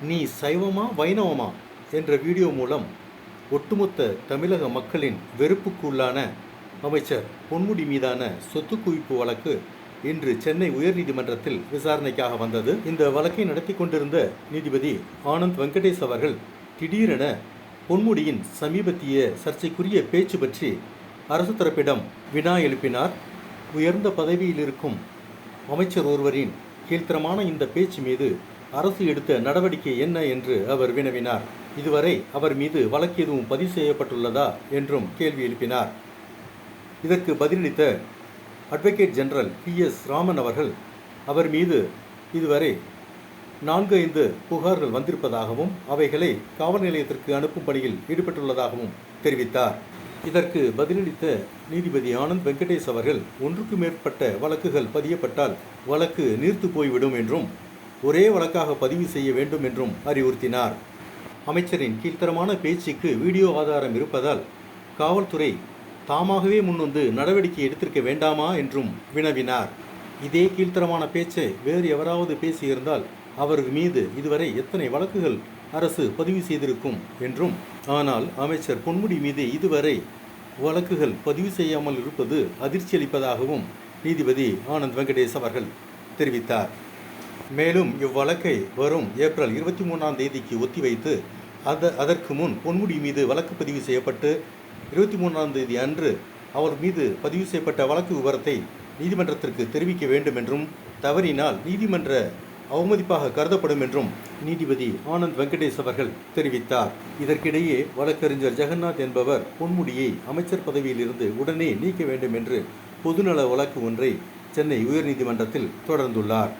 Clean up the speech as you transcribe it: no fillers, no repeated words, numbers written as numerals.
நீ சைவமா வைணவமா என்ற வீடியோ மூலம் ஒட்டுமொத்த தமிழக மக்களின் வெறுப்புக்குள்ளான அமைச்சர் பொன்முடி மீதான சொத்து குவிப்பு வழக்கு இன்று சென்னை உயர்நீதிமன்றத்தில் விசாரணைக்காக வந்தது. இந்த வழக்கை நடத்தி கொண்டிருந்த நீதிபதி ஆனந்த் வெங்கடேஷ் அவர்கள் திடீரென பொன்முடியின் சமீபத்திய சர்ச்சைக்குரிய பேச்சு பற்றி அரசு தரப்பிடம் வினா எழுப்பினார். உயர்ந்த பதவியில் இருக்கும் அமைச்சர் ஒருவரின் கீழ்த்தரமான இந்த பேச்சு மீது அரசு எடுத்த நடவடிக்கை என்ன என்று அவர் வினவினார். இதுவரை அவர் மீது வழக்கு எதுவும் பதிவு செய்யப்பட்டுள்ளதா என்றும் கேள்வி எழுப்பினார். இதற்கு பதிலளித்த அட்வொகேட் ஜெனரல் PS ராமன் அவர்கள் அவர் மீது இதுவரை 4-5 புகார்கள் வந்திருப்பதாகவும் அவைகளை காவல் நிலையத்திற்கு அனுப்பும் பணியில் ஈடுபட்டுள்ளதாகவும் தெரிவித்தார். இதற்கு பதிலளித்த நீதிபதி ஆனந்த் வெங்கடேஷ் அவர்கள் ஒன்றுக்கு மேற்பட்ட வழக்குகள் பதியப்பட்டால் வழக்கு நீர்த்து போய்விடும் என்றும் ஒரே வழக்காக பதிவு செய்ய வேண்டும் என்றும் அறிவுறுத்தினார். அமைச்சரின் கீழ்த்தரமான பேச்சுக்கு வீடியோ ஆதாரம் இருப்பதால் காவல்துறை தாமாகவே முன்வந்து நடவடிக்கை எடுத்திருக்க வேண்டாமா என்றும் வினவினார். இதே கீழ்த்தரமான பேச்சை வேறு எவராவது பேசியிருந்தால் அவர் மீது இதுவரை எத்தனை வழக்குகள் அரசு பதிவு செய்திருக்கும் என்றும், ஆனால் அமைச்சர் பொன்முடி மீது இதுவரை வழக்குகள் பதிவு செய்யாமல் இருப்பது அதிர்ச்சி அளிப்பதாகவும் நீதிபதி ஆனந்த் வெங்கடேஷ் அவர்கள் தெரிவித்தார். மேலும் இவ்வழக்கை வரும் ஏப்ரல் 23ஆம் தேதிக்கு ஒத்திவைத்து அதற்கு முன் பொன்முடி மீது வழக்கு பதிவு செய்யப்பட்டு 23ஆம் தேதி அன்று அவர் மீது பதிவு செய்யப்பட்ட வழக்கு விவரத்தை நீதிமன்றத்திற்கு தெரிவிக்க வேண்டும் என்றும், தவறினால் நீதிமன்ற அவமதிப்பாக கருதப்படும் என்றும் நீதிபதி ஆனந்த் வெங்கடேஷ் அவர்கள் தெரிவித்தார். இதற்கிடையே வழக்கறிஞர் ஜெகநாத் என்பவர் பொன்முடியை அமைச்சர் பதவியில் இருந்து உடனே நீக்க வேண்டும் என்று பொதுநல வழக்கு ஒன்றை சென்னை உயர்நீதிமன்றத்தில் தொடர்ந்துள்ளார்.